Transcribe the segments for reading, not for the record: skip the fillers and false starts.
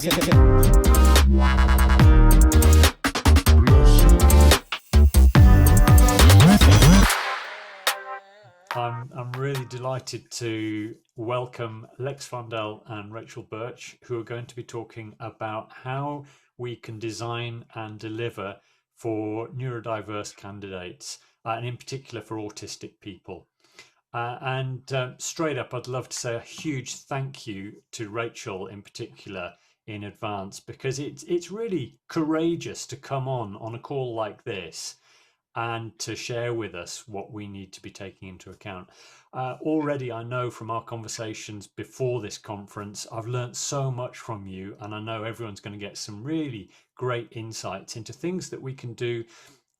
I'm really delighted to welcome Lex Farndell and Rachel Birch, who are going to be talking about how we can design and deliver for neurodiverse candidates, and in particular for autistic people. Straight up, I'd love to say a huge thank you to Rachel in particular in advance, because it's really courageous to come on a call like this and to share with us what we need to be taking into account. Already, I know from our conversations before this conference, I've learned so much from you, and I know everyone's going to get some really great insights into things that we can do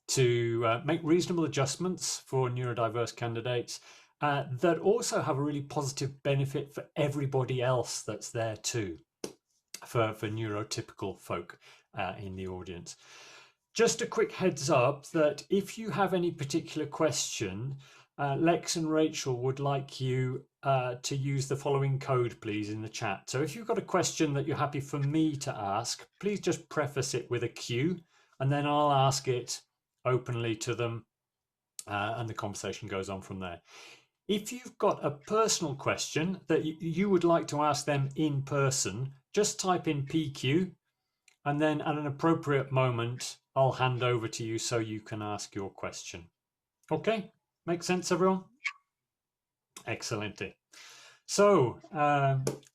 to make reasonable adjustments for neurodiverse candidates that also have a really positive benefit for everybody else that's there too, for neurotypical folk in the audience. Just a quick heads up that if you have any particular question, Lex and Rachel would like you to use the following code, please, in the chat. So if you've got a question that you're happy for me to ask, please just preface it with a Q, and then I'll ask it openly to them, and the conversation goes on from there. If you've got a personal question that you would like to ask them in person, just type in PQ, and then at an appropriate moment, I'll hand over to you so you can ask your question. Okay, makes sense, everyone? Excellent. So,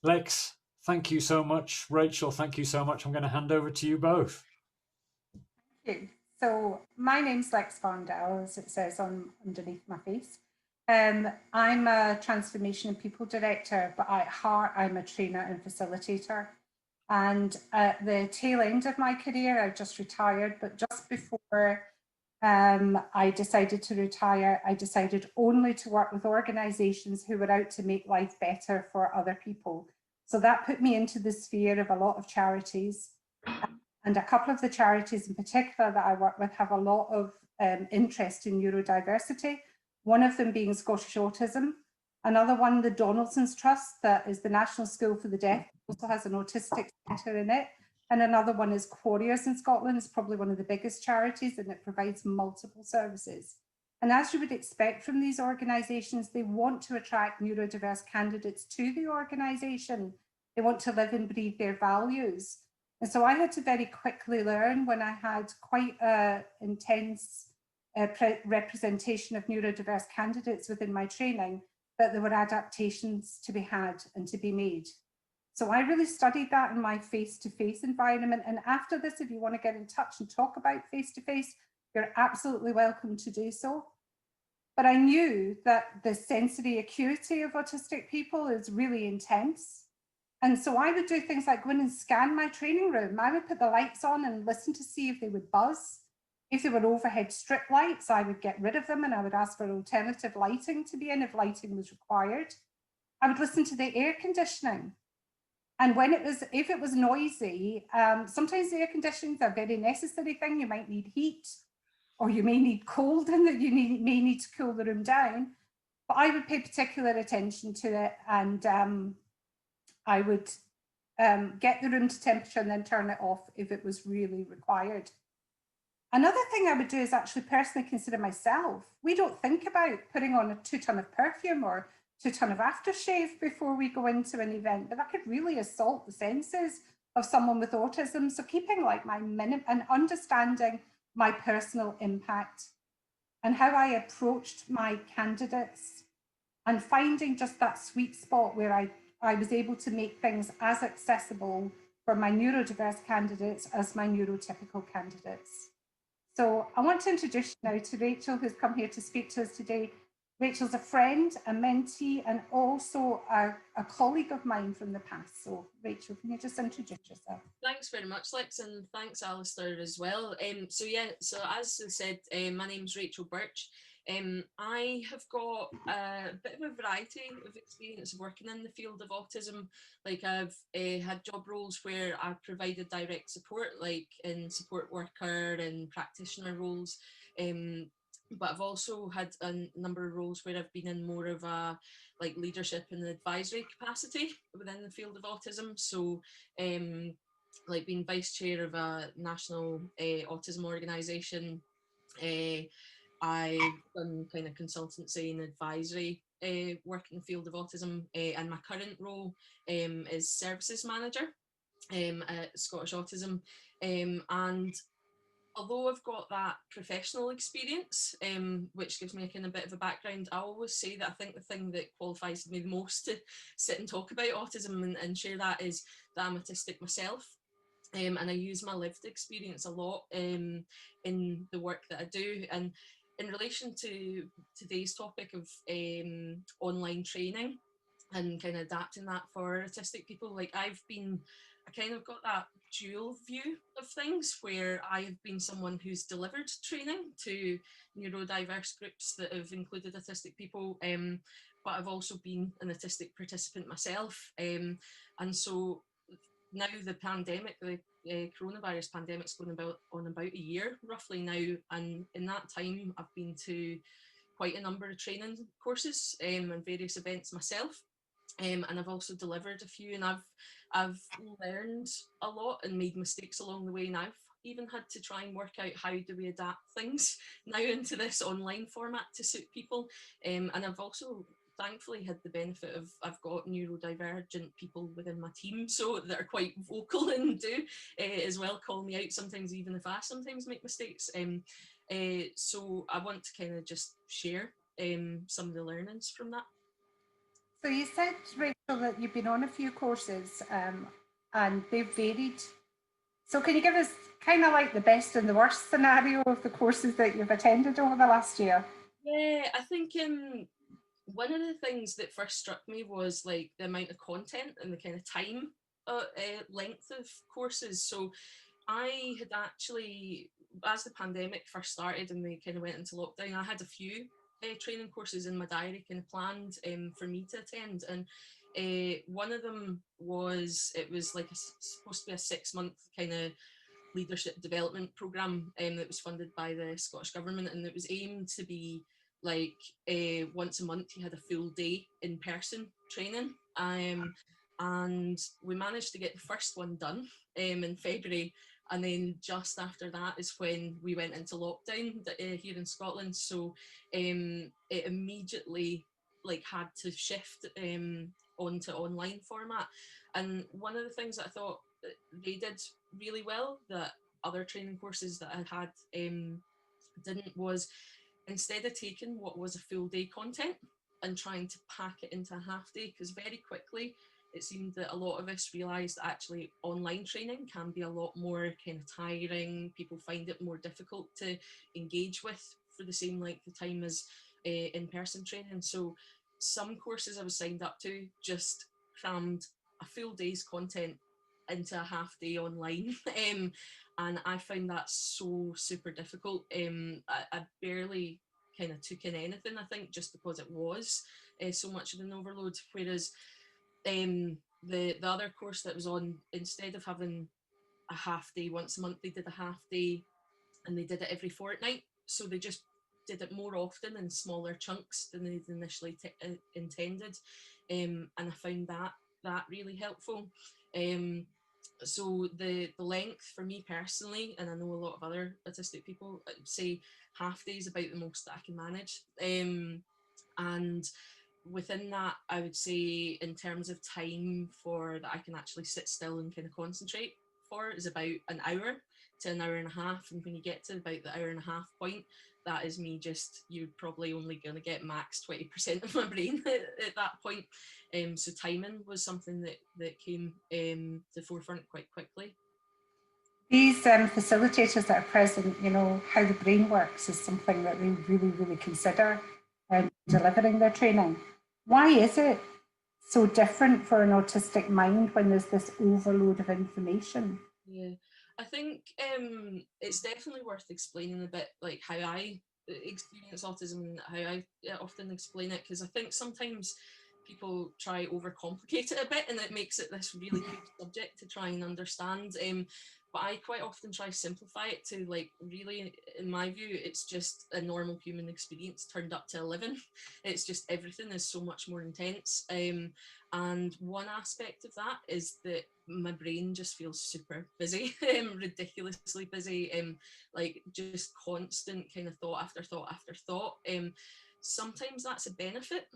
Lex, thank you so much. Rachel, thank you so much. I'm going to hand over to you both. Thank you. So, my name's Lex Farndell, as it says underneath my face. I'm a transformation and people director, but at heart, I'm a trainer and facilitator. And at the tail end of my career, I just retired, but just before I decided to retire, I decided only to work with organisations who were out to make life better for other people. So that put me into the sphere of a lot of charities. And a couple of the charities in particular that I work with have a lot of interest in neurodiversity, one of them being Scottish Autism, another one, the Donaldson's Trust, that is the National School for the Deaf, also has an autistic centre in it, and another one is Quarriers in Scotland. It's probably one of the biggest charities, and it provides multiple services. And as you would expect from these organisations, they want to attract neurodiverse candidates to the organisation. They want to live and breathe their values. And so I had to very quickly learn, when I had quite an intense representation of neurodiverse candidates within my training, that there were adaptations to be had and to be made. So I really studied that in my face-to-face environment. And after this, if you want to get in touch and talk about face-to-face, you're absolutely welcome to do so. But I knew that the sensory acuity of autistic people is really intense. And so I would do things like go in and scan my training room. I would put the lights on and listen to see if they would buzz. If there were overhead strip lights, I would get rid of them, and I would ask for alternative lighting to be in if lighting was required. I would listen to the air conditioning. And if it was noisy, sometimes the air conditioning is a very necessary thing. You might need heat, or you may need cold, and that you may need to cool the room down. But I would pay particular attention to it, and I would get the room to temperature and then turn it off if it was really required. Another thing I would do is actually personally consider myself. We don't think about putting on a 2 ton of perfume or 2 ton of aftershave before we go into an event, but that could really assault the senses of someone with autism. So keeping like my minimum and understanding my personal impact and how I approached my candidates, and finding just that sweet spot where I was able to make things as accessible for my neurodiverse candidates as my neurotypical candidates. So I want to introduce you now to Rachel, who's come here to speak to us today. Rachel's a friend, a mentee, and also a colleague of mine from the past. So Rachel, can you just introduce yourself? Thanks very much, Lex, and thanks, Alistair, as well. So as I said, my name's Rachel Birch. I have got a bit of a variety of experience working in the field of autism. Like I've had job roles where I've provided direct support, like in support worker and practitioner roles. But I've also had a number of roles where I've been in more of a leadership and advisory capacity within the field of autism. So like being vice chair of a national autism organisation. I've done kind of consultancy and advisory work in the field of autism, and my current role is services manager at Scottish Autism. And although I've got that professional experience, which gives me a kind of bit of a background, I always say that I think the thing that qualifies me the most to sit and talk about autism and share that is that I'm autistic myself. And I use my lived experience a lot in the work that I do. And in relation to today's topic of online training and kind of adapting that for autistic people, like I kind of got that dual view of things where I have been someone who's delivered training to neurodiverse groups that have included autistic people, but I've also been an autistic participant myself. And so now the pandemic, the coronavirus pandemic's going on about a year roughly now, and in that time I've been to quite a number of training courses and various events myself. And I've also delivered a few, and I've learned a lot and made mistakes along the way, and I've even had to try and work out how do we adapt things now into this online format to suit people. And I've also thankfully had the benefit of I've got neurodivergent people within my team, so that are quite vocal and do as well call me out sometimes, even if I sometimes make mistakes. So I want to kind of just share some of the learnings from that. So you said, Rachel, that you've been on a few courses and they've varied. So can you give us kind of like the best and the worst scenario of the courses that you've attended over the last year? Yeah, I think one of the things that first struck me was like the amount of content and the kind of time length of courses. So I had actually, as the pandemic first started and we kind of went into lockdown, I had a few training courses in my diary kind of planned for me to attend. And one of them was, it was like supposed to be a 6-month kind of leadership development program that was funded by the Scottish Government, and it was aimed to be like once a month you had a full day in person training. And we managed to get the first one done in February, and then just after that is when we went into lockdown here in Scotland. So it immediately like had to shift onto online format. And one of the things that I thought they did really well that other training courses that I had didn't was, instead of taking what was a full day content and trying to pack it into a half day, because very quickly it seemed that a lot of us realised that actually online training can be a lot more kind of tiring. People find it more difficult to engage with for the same length of time as in-person training. So some courses I was signed up to just crammed a full day's content into a half day online. And I found that so super difficult. I barely kind of took in anything, I think, just because it was so much of an overload. Whereas the other course that was on, instead of having a half day once a month, they did a half day and they did it every fortnight. So they just did it more often in smaller chunks than they'd initially intended. And I found that really helpful. So the length for me personally, and I know a lot of other autistic people, I'd say half day is about the most that I can manage. And within that, I would say in terms of time for that I can actually sit still and kind of concentrate for is about an hour to an hour and a half. And when you get to about the hour and a half point, that is me just, you're probably only going to get max 20% of my brain at that point. So timing was something that came to the forefront quite quickly. These facilitators that are present, you know, how the brain works is something that they really, really consider delivering their training. Why is it so different for an autistic mind when there's this overload of information? Yeah, I think it's definitely worth explaining a bit like how I experience autism and how I often explain it, because I think sometimes people try overcomplicate it a bit and it makes it this really huge subject to try and understand. But I quite often try simplify it to, like, really, in my view, it's just a normal human experience turned up to 11. It's just everything is so much more intense. And one aspect of that is that my brain just feels super busy, ridiculously busy, like just constant kind of thought after thought after thought. Sometimes that's a benefit,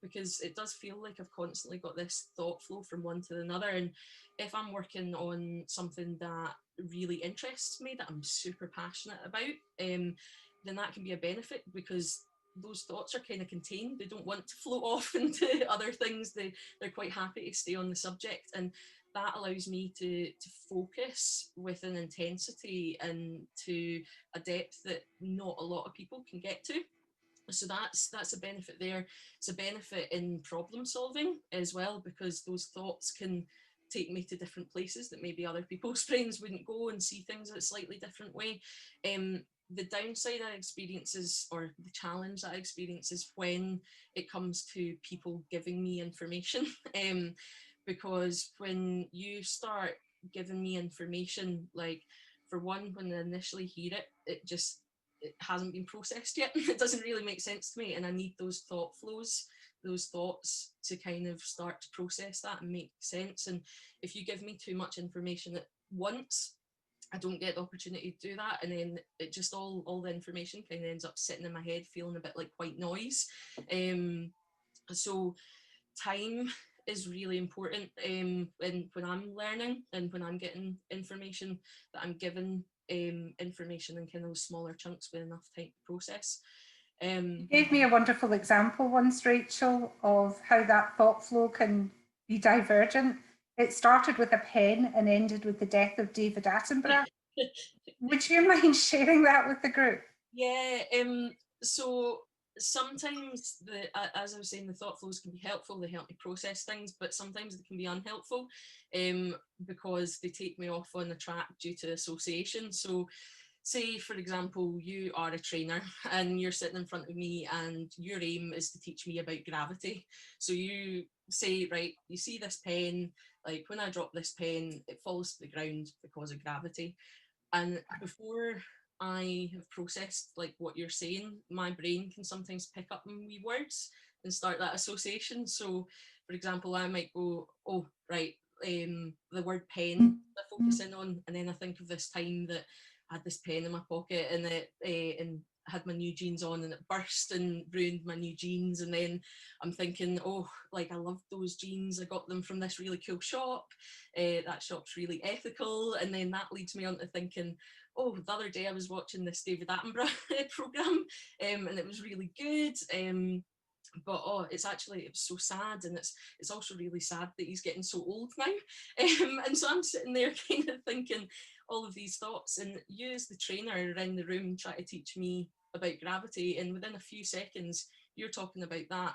because it does feel like I've constantly got this thought flow from one to another. And if I'm working on something that really interests me, that I'm super passionate about, then that can be a benefit, because those thoughts are kind of contained. They don't want to float off into other things. They're quite happy to stay on the subject, and that allows me to focus with an intensity and to a depth that not a lot of people can get to. So that's a benefit there. It's a benefit in problem solving as well, because those thoughts can take me to different places that maybe other people's brains wouldn't go, and see things in a slightly different way. The downside I experience is, or the challenge that I experience, is when it comes to people giving me information. Because when you start giving me information, like, for one, when I initially hear it, it hasn't been processed yet. It doesn't really make sense to me, and I need those thought flows, those thoughts, to kind of start to process that and make sense. And if you give me too much information at once, I don't get the opportunity to do that, and then it just all the information kind of ends up sitting in my head, feeling a bit like white noise. So time is really important, when I'm learning and when I'm getting information, that I'm given information in kind of smaller chunks with enough time to process. You gave me a wonderful example once, Rachel, of how that thought flow can be divergent. It started with a pen and ended with the death of David Attenborough. Would you mind sharing that with the group? Yeah, so sometimes, as I was saying, the thought flows can be helpful. They help me process things, but sometimes they can be unhelpful, because they take me off on the track due to association. So say, for example, you are a trainer and you're sitting in front of me, and your aim is to teach me about gravity. So you say, right, you see this pen, like, when I drop this pen, it falls to the ground because of gravity. And before I have processed, like, what you're saying, my brain can sometimes pick up on wee words and start that association. So, for example, I might go, oh, right, the word pen I focus in on, and then I think of this time that I had this pen in my pocket, and and had my new jeans on, and it burst and ruined my new jeans. And then I'm thinking, oh, like, I loved those jeans, I got them from this really cool shop, that shop's really ethical. And then that leads me on to thinking, oh, the other day I was watching this David Attenborough program, and it was really good. But oh, it was so sad, and it's also really sad that he's getting so old now. And so I'm sitting there kind of thinking all of these thoughts, and you, as the trainer, around the room try to teach me about gravity, and within a few seconds you're talking about that,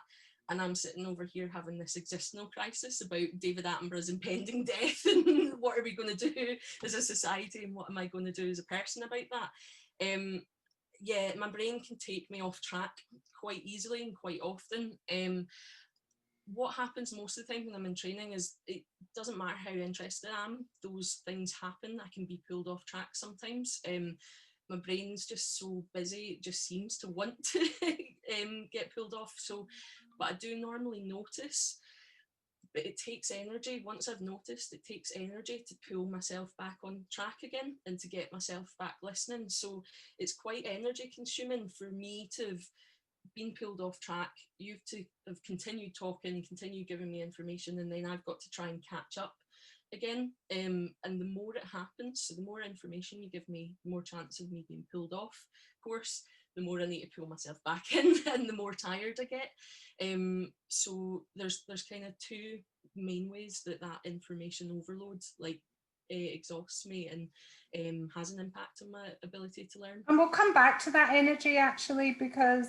and I'm sitting over here having this existential crisis about David Attenborough's impending death, and what are we going to do as a society, and what am I going to do as a person about that? Yeah, my brain can take me off track quite easily and quite often. What happens most of the time when I'm in training is, it doesn't matter how interested I am, those things happen. I can be pulled off track sometimes. My brain's just so busy, it just seems to want to get pulled off. So, but I do normally notice, but it takes energy. Once I've noticed, it takes energy to pull myself back on track again and to get myself back listening. So it's quite energy consuming for me to have been pulled off track. You've to have continued talking, continue giving me information, and then I've got to try and catch up again. And the more it happens, so the more information you give me, the more chance of me being pulled off course, the more I need to pull myself back in, and the more tired I get. So there's kind of two main ways that information overload, like, exhausts me and has an impact on my ability to learn. And we'll come back to that energy, actually, because,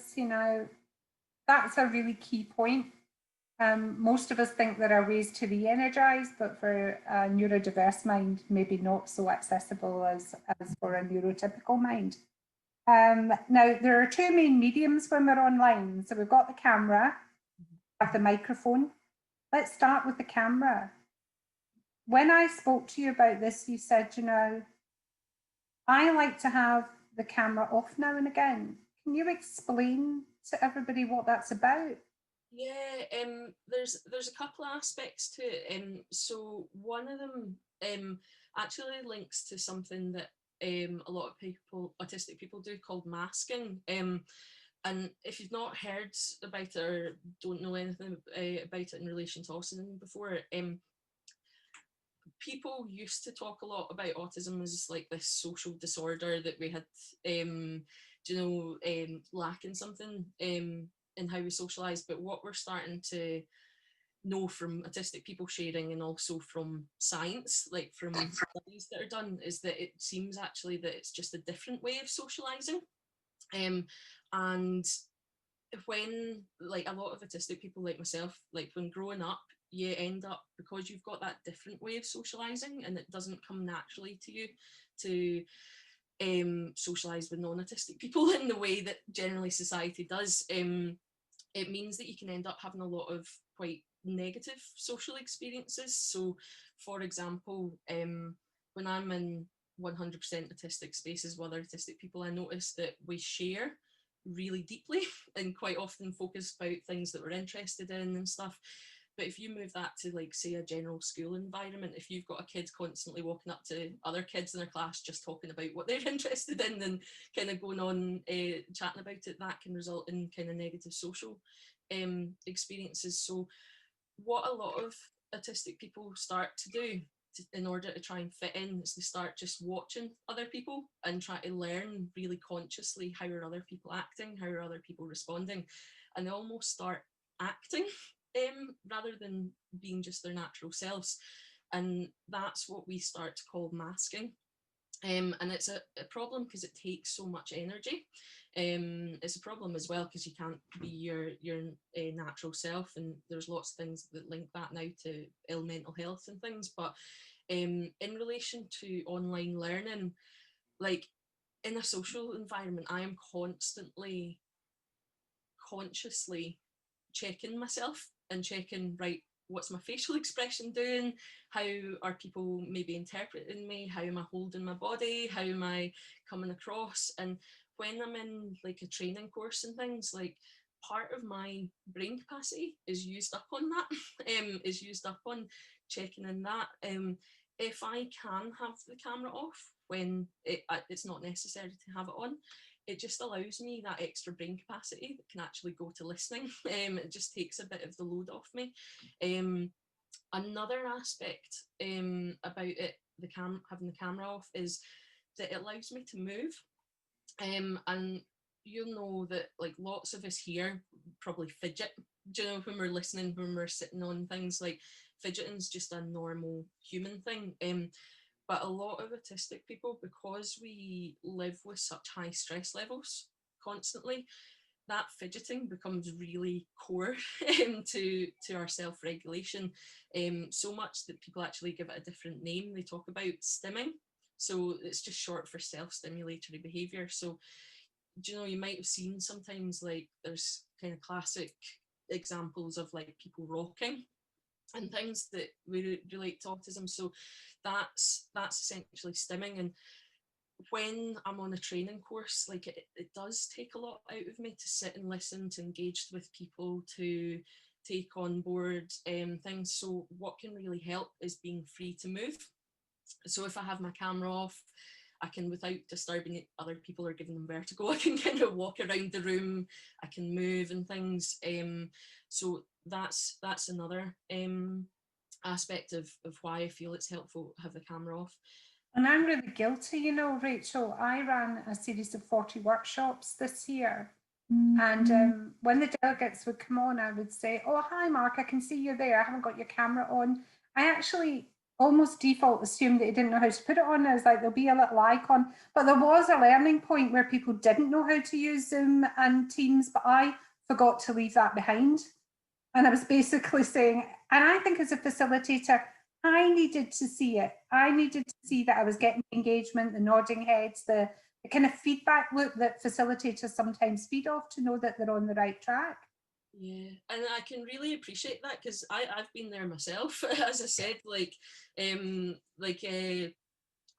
that's a really key point. Most of us think there are ways to re-energize, but for a neurodiverse mind, maybe not so accessible as for a neurotypical mind. Now, there are two main mediums when we're online. So we've got the camera, we have the microphone. Let's start with the camera. When I spoke to you about this, you said, I like to have the camera off now and again. Can you explain to everybody what that's about? Yeah, there's a couple of aspects to it. So one of them actually links to something that a lot of people, autistic people, do called masking. And if you've not heard about it or don't know anything about it in relation to autism before, people used to talk a lot about autism as like this social disorder that we had, lacking something in how we socialise. But what we're starting to know from autistic people sharing, and also from science, like from studies that are done, is that it seems actually that it's just a different way of socialising. And when, like, a lot of autistic people like myself, like when growing up, you end up, because you've got that different way of socializing and it doesn't come naturally to you to socialize with non-autistic people in the way that generally society does, it means that you can end up having a lot of quite negative social experiences. So for example, when I'm in 100% autistic spaces with other autistic people, I notice that we share really deeply and quite often focus about things that we're interested in and stuff. But if you move that to, like, say, a general school environment, if you've got a kid constantly walking up to other kids in their class just talking about what they're interested in and kind of going on chatting about it, that can result in kind of negative social experiences. So what a lot of autistic people start to do in order to try and fit in is they start just watching other people and try to learn really consciously, how are other people acting, how are other people responding, and they almost start acting rather than being just their natural selves. And that's what we start to call masking. And it's a problem because it takes so much energy. It's a problem as well because you can't be your natural self, and there's lots of things that link that now to ill mental health and things. But in relation to online learning, like, in a social environment, I am constantly consciously checking myself and checking, right, what's my facial expression doing, how are people maybe interpreting me, how am I holding my body, how am I coming across. And when I'm in, like, a training course and things, like, part of my brain capacity is used up on that, is used up on checking in that. If I can have the camera off when it's not necessary to have it on, it just allows me that extra brain capacity that can actually go to listening. It just takes a bit of the load off me. Another aspect about it, having the camera off, is that it allows me to move. And you'll know that, like, lots of us here probably fidget. Do you know, when we're listening, when we're sitting on things, like, fidgeting's just a normal human thing. But a lot of autistic people, because we live with such high stress levels constantly, that fidgeting becomes really core to our self-regulation. So much that people actually give it a different name. They talk about stimming. So it's just short for self-stimulatory behaviour. So, do you know, you might have seen sometimes, like, there's kind of classic examples of, like, people rocking and things that we relate to autism. So that's essentially stimming. And when I'm on a training course, like, it does take a lot out of me to sit and listen, to engage with people, to take on board things. So what can really help is being free to move. So if I have my camera off, I can, without disturbing other people or giving them vertigo, I can kind of walk around the room, I can move and things. So that's another aspect of why I feel it's helpful to have the camera off. And I'm really guilty, you know, Rachel. I ran a series of 40 workshops this year. And when the delegates would come on, I would say, oh, hi, Mark, I can see you're there. I haven't got your camera on. I actually almost default assumed that he didn't know how to put it on. I was like, there'll be a little icon. But there was a learning point where people didn't know how to use Zoom and Teams, but I forgot to leave that behind. And I was basically saying, and I think as a facilitator, I needed to see it. I needed to see that I was getting engagement, the nodding heads, the kind of feedback loop that facilitators sometimes feed off to know that they're on the right track. Yeah, and I can really appreciate that because I've been there myself. As I said, like,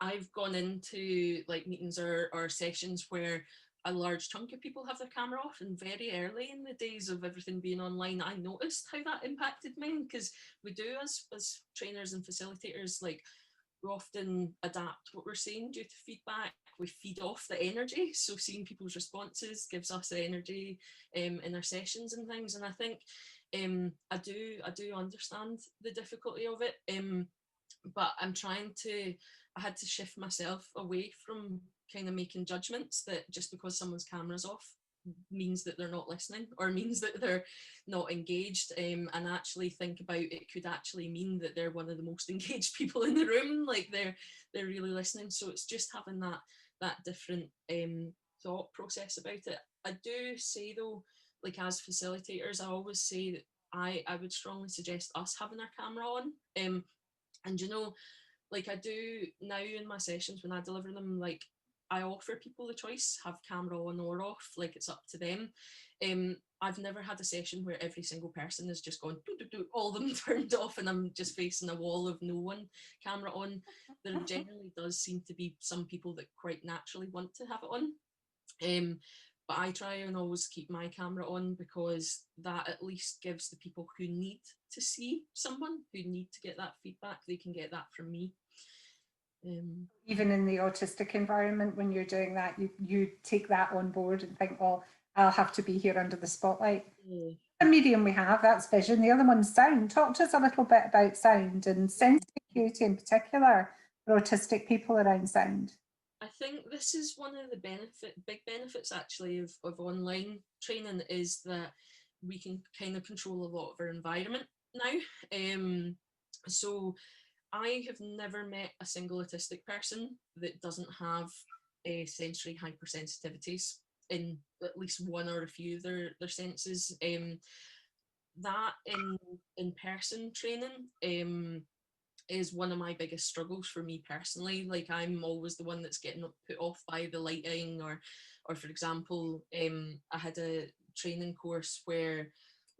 I've gone into, like, meetings or sessions where a large chunk of people have their camera off, and very early in the days of everything being online, I noticed how that impacted me, because we do as trainers and facilitators, like, we often adapt what we're saying due to feedback. We feed off the energy, so seeing people's responses gives us the energy in our sessions and things. And I think I do understand the difficulty of it, but I had to shift myself away from kind of making judgments that just because someone's camera's off means that they're not listening, or means that they're not engaged, and actually think about it could actually mean that they're one of the most engaged people in the room, like they're really listening. So it's just having that different thought process about it. I do say though, like, as facilitators, I always say that I would strongly suggest us having our camera on, and you know, like, I do now in my sessions when I deliver them, like, I offer people the choice, have camera on or off, like, it's up to them. I've never had a session where every single person has just gone all of them turned off and I'm just facing a wall of no one camera on. There generally does seem to be some people that quite naturally want to have it on. But I try and always keep my camera on, because that at least gives the people who need to see someone, who need to get that feedback, they can get that from me. Even in the autistic environment, when you're doing that, you take that on board and think, oh, I'll have to be here under the spotlight. The medium we have, that's vision. The other one's sound. Talk to us a little bit about sound and sensory acuity in particular for autistic people around sound. I think this is one of the big benefits actually of online training, is that we can kind of control a lot of our environment now. So I have never met a single autistic person that doesn't have sensory hypersensitivities in at least one or a few of their senses. That in person training is one of my biggest struggles for me personally. Like, I'm always the one that's getting put off by the lighting, or for example, I had a training course where,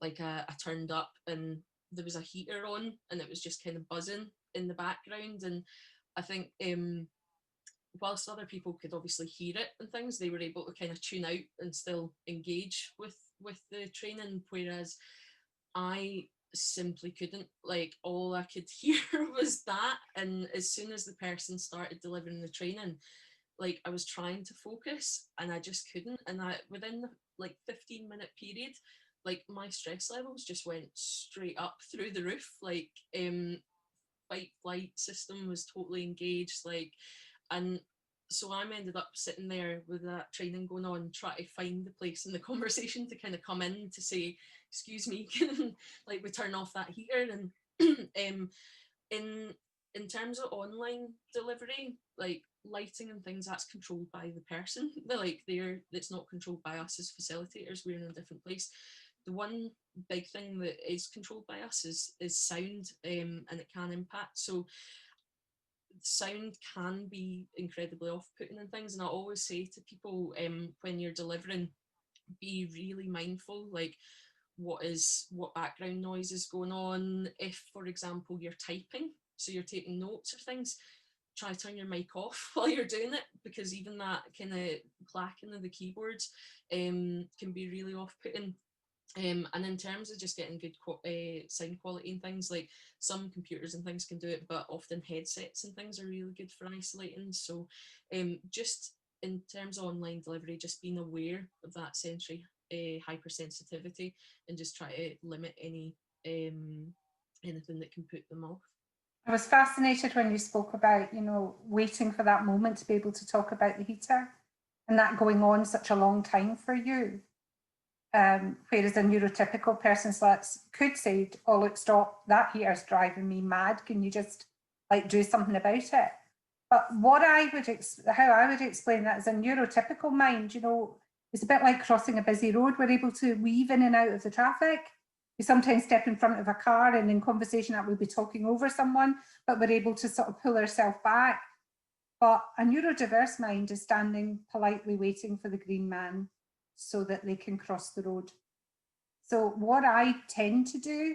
like, I turned up and there was a heater on and it was just kind of buzzing in the background, and I think whilst other people could obviously hear it and things, they were able to kind of tune out and still engage with the training, whereas I simply couldn't. Like, all I could hear was that, and as soon as the person started delivering the training, like, I was trying to focus and I just couldn't, and within the, like, 15-minute period, like, my stress levels just went straight up through the roof. Like, fight flight system was totally engaged, like, and so I ended up sitting there with that training going on, trying to find the place in the conversation to kind of come in to say, excuse me, like, we turn off that heater. And in terms of online delivery, like, lighting and things, that's controlled by the person. It's not controlled by us as facilitators. We're in a different place. The one big thing that is controlled by us is sound, and it can impact. So sound can be incredibly off-putting and things, and I always say to people, when you're delivering, be really mindful, like, what background noise is going on. If, for example, you're typing, so you're taking notes or things, try to turn your mic off while you're doing it, because even that kind of clacking of the keyboards can be really off-putting. And in terms of just getting good sound quality and things, like, some computers and things can do it, but often headsets and things are really good for isolating. So just in terms of online delivery, just being aware of that sensory hypersensitivity, and just try to limit anything that can put them off. I was fascinated when you spoke about, waiting for that moment to be able to talk about the heater, and that going on such a long time for you. Whereas a neurotypical person could say, oh, look, stop, that heater's driving me mad. Can you just, like, do something about it? But how I would explain that is, a neurotypical mind, it's a bit like crossing a busy road. We're able to weave in and out of the traffic. We sometimes step in front of a car and in conversation that we'll be talking over someone, but we're able to sort of pull ourselves back. But a neurodiverse mind is standing politely waiting for the green man so that they can cross the road. So what I tend to do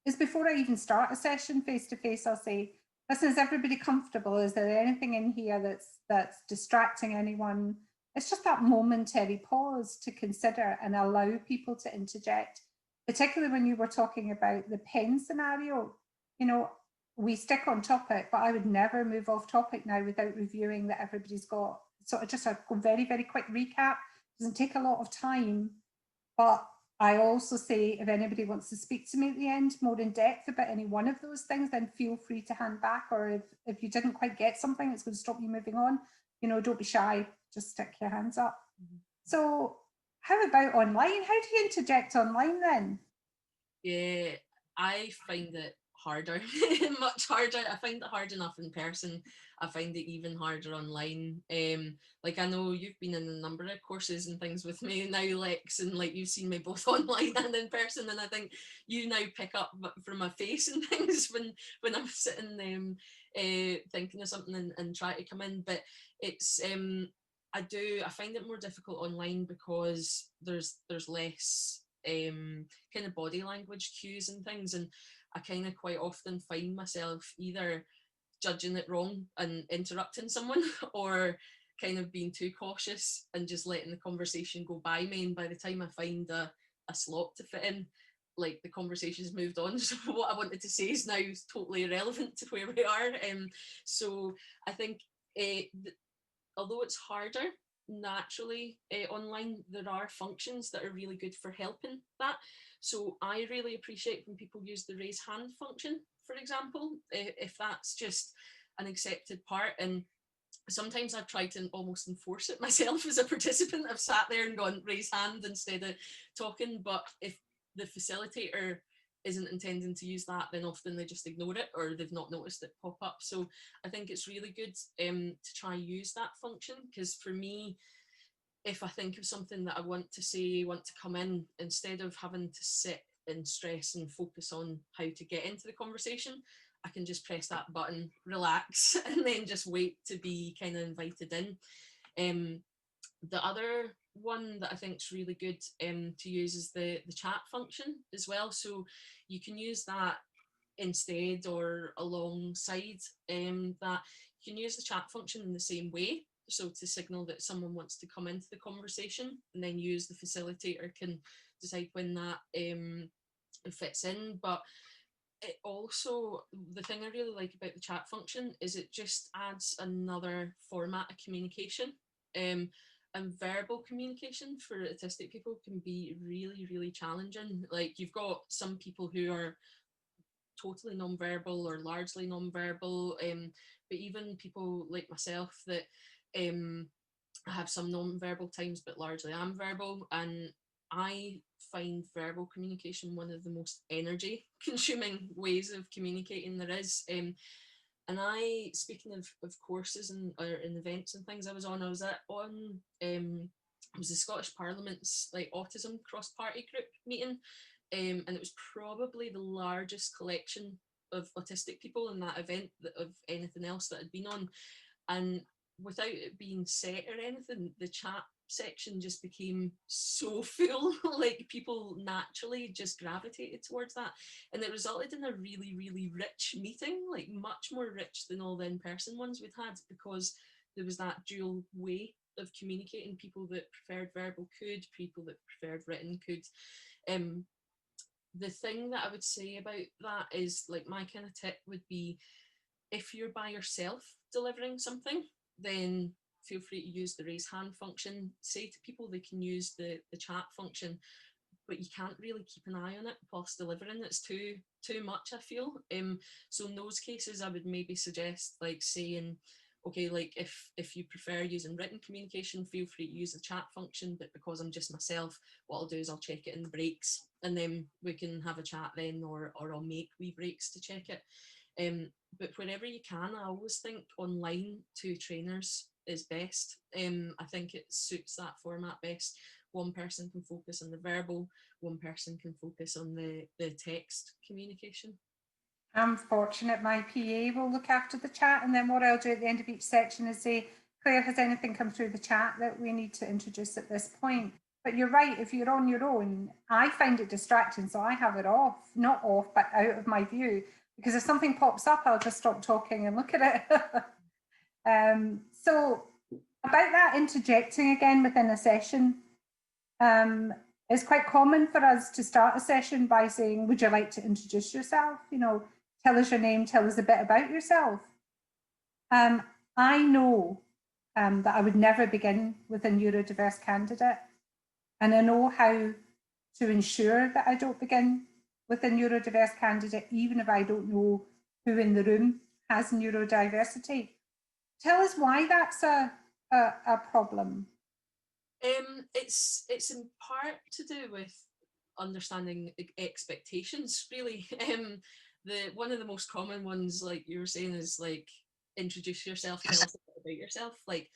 is, before I even start a session face-to-face, I'll say, listen, is everybody comfortable? Is there anything in here that's distracting anyone? it's just that momentary pause to consider and allow people to interject, particularly when you were talking about the pen scenario. You know, we stick on topic, but I would never move off topic now without reviewing that everybody's got sort of just a very, very quick recap. Doesn't take a lot of time, but I also say if anybody wants to speak to me at the end more in depth about any one of those things, then feel free to hand back, or if you didn't quite get something that's going to stop you moving on, you know, don't be shy, just stick your hands up. So how about online? How do you interject online then? Yeah, I find it harder, much harder. I find it hard enough in person. I find it even harder online. Like I know you've been in a number of courses and things with me now, Lex, and like you've seen me both online and in person, and I think you now pick up from my face and things when I'm sitting thinking of something and try to come in. But it's I find it more difficult online because there's less kind of body language cues and things, and I kind of quite often find myself either judging it wrong and interrupting someone or kind of being too cautious and just letting the conversation go by me, and by the time I find a slot to fit in, like the conversation's moved on, so what I wanted to say is now totally irrelevant to where we are. So I think although it's harder naturally online, there are functions that are really good for helping that. So I really appreciate when people use the raise hand function, for example, if that's just an accepted part. And sometimes I've tried to almost enforce it myself as a participant. I've sat there and gone raise hand instead of talking, but if the facilitator isn't intending to use that, then often they just ignore it or they've not noticed it pop up. So I think it's really good to try use that function, because for me, if I think of something that I want to say, want to come in, instead of having to sit and stress and focus on how to get into the conversation, I can just press that button, relax, and then just wait to be kind of invited in. The other one that I think is really good to use is the chat function as well. So you can use that instead or alongside that. You can use the chat function in the same way. So to signal that someone wants to come into the conversation, and then use the facilitator can decide when that fits in. But it also, the thing I really like about the chat function is it just adds another format of communication. And verbal communication for autistic people can be really, really challenging. Like you've got some people who are totally non-verbal or largely non-verbal, but even people like myself that have some non-verbal times but largely am verbal, and I find verbal communication one of the most energy consuming ways of communicating there is. And I, speaking of courses and events and things I was on, it was the Scottish Parliament's like autism cross-party group meeting, and it was probably the largest collection of autistic people in that event of anything else that I'd been on. And without it being set or anything, the chat section just became so full. Like people naturally just gravitated towards that, and it resulted in a really, really rich meeting, like much more rich than all the in-person ones we'd had, because there was that dual way of communicating. People that preferred verbal could, people that preferred written could. The thing that I would say about that is, like, my kind of tip would be, if you're by yourself delivering something, then feel free to use the raise hand function. Say to people they can use the chat function, but you can't really keep an eye on it whilst delivering. It's too much, I feel. So in those cases, I would maybe suggest like saying, okay, like if you prefer using written communication, feel free to use the chat function, but because I'm just myself, what I'll do is I'll check it in the breaks, and then we can have a chat then, or I'll make wee breaks to check it. But wherever you can, I always think online to trainers is best. I think it suits that format best. One person can focus on the verbal, one person can focus on the text communication. I'm fortunate my PA will look after the chat, and then what I'll do at the end of each section is say, Claire, has anything come through the chat that we need to introduce at this point? But you're right, if you're on your own, I find it distracting, so I have it off, not off, but out of my view, because if something pops up, I'll just stop talking and look at it. So About that interjecting again within a session, it's quite common for us to start a session by saying, would you like to introduce yourself? You know, tell us your name, tell us a bit about yourself. I know that I would never begin with a neurodiverse candidate, and I know how to ensure that I don't begin with a neurodiverse candidate, even if I don't know who in the room has neurodiversity. Tell us why that's a problem. It's in part to do with understanding expectations, really. One of the most common ones, like you were saying, is like introduce yourself, tell us a bit about yourself. Like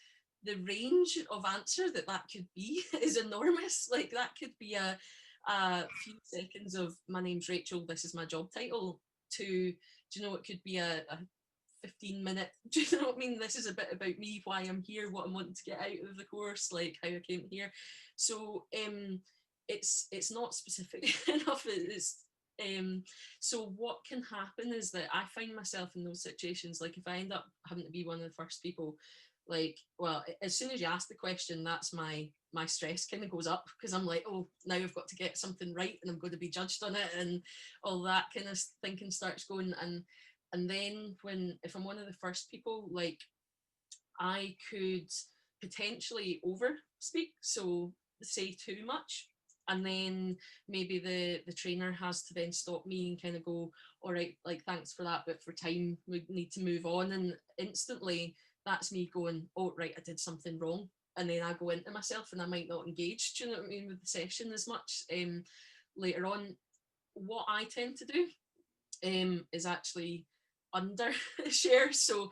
the range of answer that could be is enormous. Like that could be a few seconds of my name's Rachel, this is my job title, to, do you know, it could be a 15-minute, do you know what I mean? This is a bit about me, why I'm here, what I'm wanting to get out of the course, like how I came here. So it's not specific enough. So what can happen is that I find myself in those situations, like if I end up having to be one of the first people, like, well, as soon as you ask the question, that's my stress kind of goes up, because I'm like, oh, now I've got to get something right and I'm going to be judged on it, and all that kind of thinking starts going. And then if I'm one of the first people, like I could potentially over speak, so say too much, and then maybe the trainer has to then stop me and kind of go, all right, like thanks for that, but for time we need to move on. And instantly that's me going, oh right, I did something wrong, and then I go into myself and I might not engage, do you know what I mean, with the session as much later on. What I tend to do is actually under share, so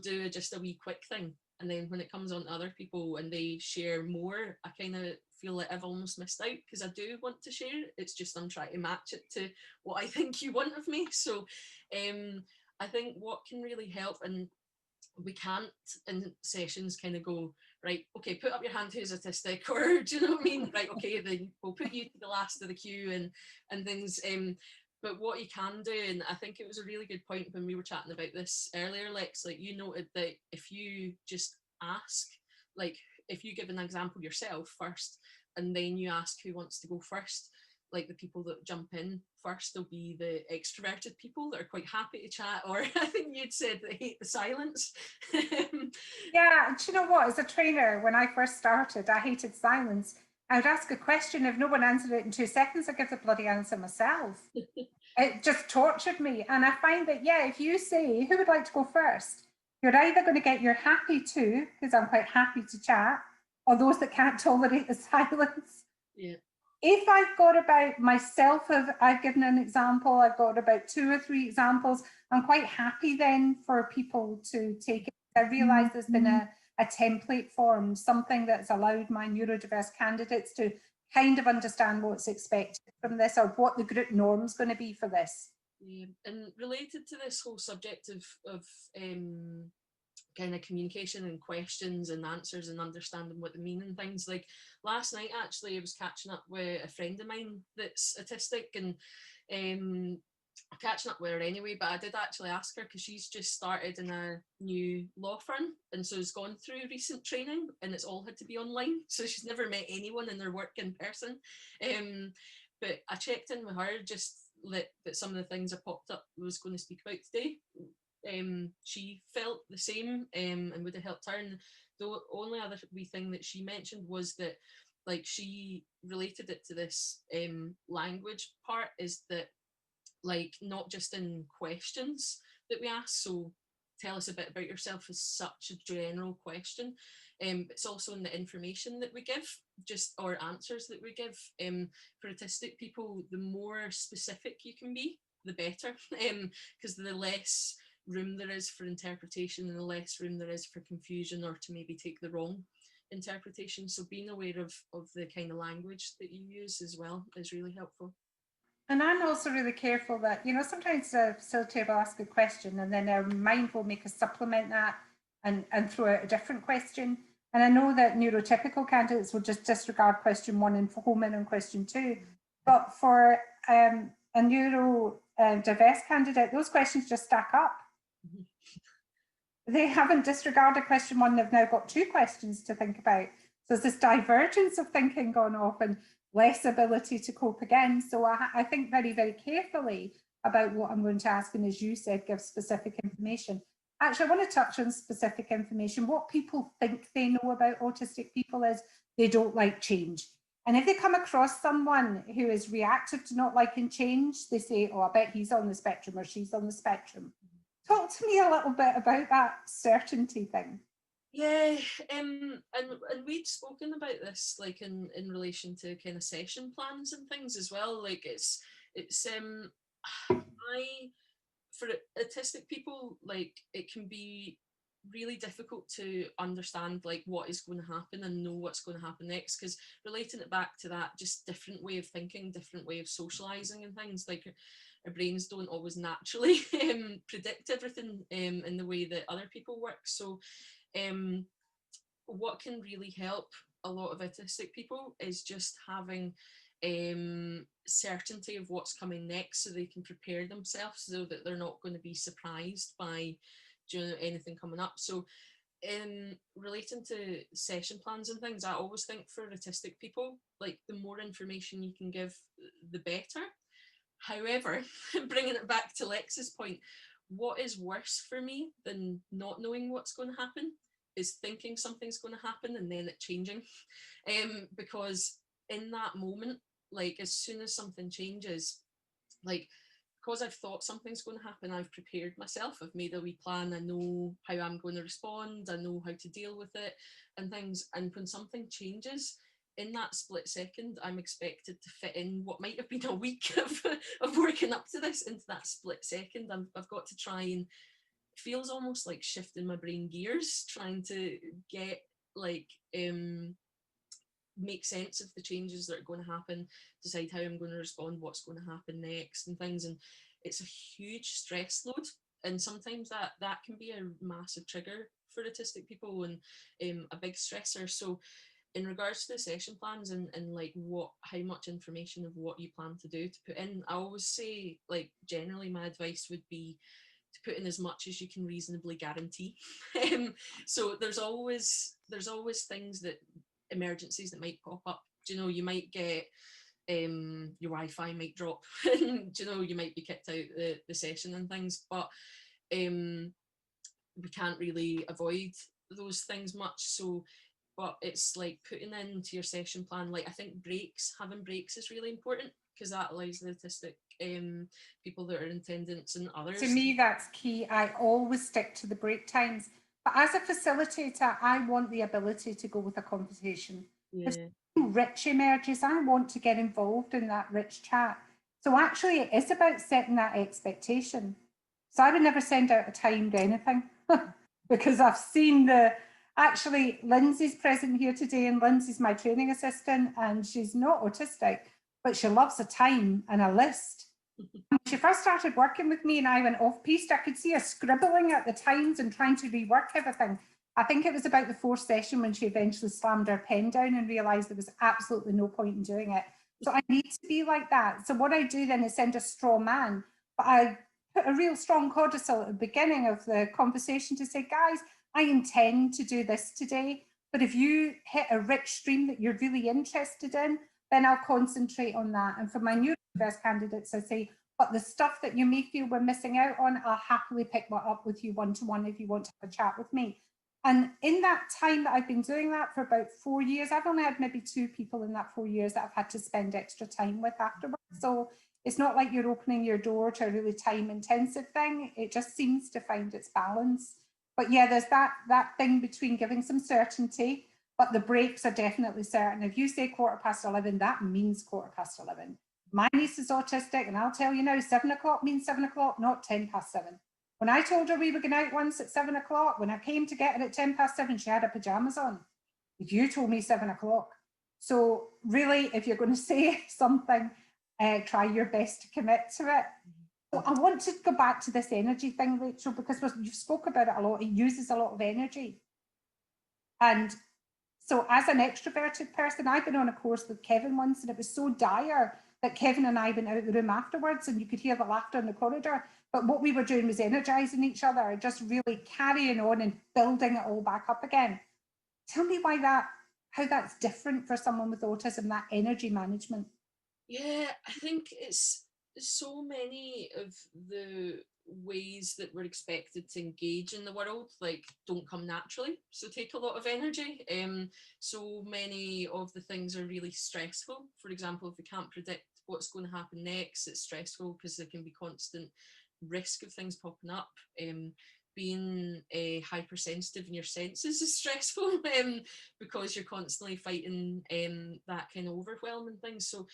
do just a wee quick thing, and then when it comes on to other people and they share more, I kind of feel like I've almost missed out, because I do want to share, it's just I'm trying to match it to what I think you want of me. So I think what can really help, and we can't in sessions kind of go, right, okay, put up your hand who's autistic, or do you know what I mean, right, okay, then we'll put you to the last of the queue and things. But what you can do, and I think it was a really good point when we were chatting about this earlier, Lex, like you noted that if you just ask, like if you give an example yourself first and then you ask who wants to go first, like the people that jump in first will be the extroverted people that are quite happy to chat, or I think you'd said they hate the silence. Yeah, do you know what? As a trainer, when I first started, I hated silence. I would ask a question. If no one answered it in 2 seconds, I'd give the bloody answer myself. It just tortured me. And I find that, yeah, if you say, who would like to go first? You're either going to get your happy to, because I'm quite happy to chat, or those that can't tolerate the silence. Yeah. If I've got about myself, I've given an example, I've got about 2 or 3 examples, I'm quite happy then for people to take it. I realise there's been a template formed, something that's allowed my neurodiverse candidates to kind of understand what's expected from this, or what the group norm's going to be for this. Yeah. And related to this whole subject of kind of communication and questions and answers and understanding what they mean and things, like last night actually I was catching up with a friend of mine that's autistic, and catching up with her anyway, but I did actually ask her because she's just started in a new law firm, and so has gone through recent training, and it's all had to be online, so she's never met anyone in her work in person. But I checked in with her just that some of the things I popped up was going to speak about today. She felt the same, and would have helped her. And the only other wee thing that she mentioned was that, like, she related it to this language part, is that, like, not just in questions that we ask, so tell us a bit about yourself is such a general question, but it's also in the information that we give, just or answers that we give. For autistic people, the more specific you can be, the better, because the less room there is for interpretation and the less room there is for confusion or to maybe take the wrong interpretation. So being aware of the kind of language that you use as well is really helpful. And I'm also really careful that, you know, sometimes a facilitator will ask a question and then their mind will make us supplement that and throw out a different question. And I know that neurotypical candidates will just disregard question 1 and home in on question 2. But for a neurodiverse candidate, those questions just stack up. they haven't disregarded question one, they've now got two questions to think about. So there's this divergence of thinking gone off and less ability to cope again. So I think very, very carefully about what I'm going to ask, and as you said, give specific information. Actually, I want to touch on specific information. What people think they know about autistic people is they don't like change. And if they come across someone who is reactive to not liking change, they say, oh, I bet he's on the spectrum or she's on the spectrum. Talk to me a little bit about that certainty thing. Yeah, and we'd spoken about this like in relation to kind of session plans and things as well. Like it's for autistic people, like it can be really difficult to understand like what is going to happen and know what's going to happen next, because relating it back to that just different way of thinking, different way of socializing and things, like our brains don't always naturally predict everything in the way that other people work. So what can really help a lot of autistic people is just having certainty of what's coming next, so they can prepare themselves so that they're not going to be surprised by anything coming up. So relating to session plans and things, I always think for autistic people, like the more information you can give, the better. However, bringing it back to Lex's point, what is worse for me than not knowing what's going to happen is thinking something's going to happen and then it changing. Because in that moment, like as soon as something changes, like because I've thought something's going to happen, I've prepared myself, I've made a wee plan, I know how I'm going to respond, I know how to deal with it and things. And when something changes, in that split second, I'm expected to fit in what might have been a week of working up to this into that split second. I've got to try, and it feels almost like shifting my brain gears, trying to get like make sense of the changes that are going to happen, decide how I'm going to respond, what's going to happen next and things. And it's a huge stress load, and sometimes that can be a massive trigger for autistic people and a big stressor. So in regards to the session plans and like how much information of what you plan to do to put in, I always say, like, generally my advice would be to put in as much as you can reasonably guarantee. So there's always things, that emergencies that might pop up. You might get your Wi-Fi might drop and you might be kicked out the session and things, but we can't really avoid those things much. So but it's like putting into your session plan, like I think having breaks is really important, because that allows the autistic people that are in attendance and others. To me, that's key. I always stick to the break times. But as a facilitator, I want the ability to go with a conversation. Yeah. If something rich emerges, I want to get involved in that rich chat. So actually, it is about setting that expectation. So I would never send out a timed anything because I've seen actually, Lindsay's present here today, and Lindsay's my training assistant, and she's not autistic, but she loves a time and a list. When she first started working with me and I went off-piste, I could see her scribbling at the times and trying to rework everything. I think it was about the fourth session when she eventually slammed her pen down and realised there was absolutely no point in doing it. So I need to be like that. So what I do then is send a straw man, but I put a real strong codicil at the beginning of the conversation to say, guys, I intend to do this today, but if you hit a rich stream that you're really interested in, then I'll concentrate on that. And for my neurodiverse candidates, I say, but the stuff that you may feel we're missing out on, I'll happily pick that up with you one-to-one if you want to have a chat with me. And in that time that I've been doing that for about 4 years, I've only had maybe 2 people in that 4 years that I've had to spend extra time with afterwards. So it's not like you're opening your door to a really time-intensive thing. It just seems to find its balance. But yeah, there's that thing between giving some certainty, but the breaks are definitely certain. If you say 11:15, that means 11:15. My niece is autistic, and I'll tell you now, 7 o'clock means 7 o'clock, not 7:10. When I told her we were going out once at 7 o'clock, when I came to get her at 7:10, she had her pajamas on. If you told me 7 o'clock. So really, if you're going to say something, try your best to commit to it. So I want to go back to this energy thing, Rachel, because you've spoke about it a lot. It uses a lot of energy. And so as an extroverted person, I've been on a course with Kevin once, and it was so dire that Kevin and I went out of the room afterwards, and you could hear the laughter in the corridor But what we were doing was energizing each other, just really carrying on and building it all back up again. Tell me how that's different for someone with autism, that energy management. Yeah, I think it's so many of the ways that we're expected to engage in the world like don't come naturally, so take a lot of energy. So many of the things are really stressful. For example, if we can't predict what's going to happen next, it's stressful because there can be constant risk of things popping up. Being hypersensitive in your senses is stressful because you're constantly fighting that kind of overwhelm and things. So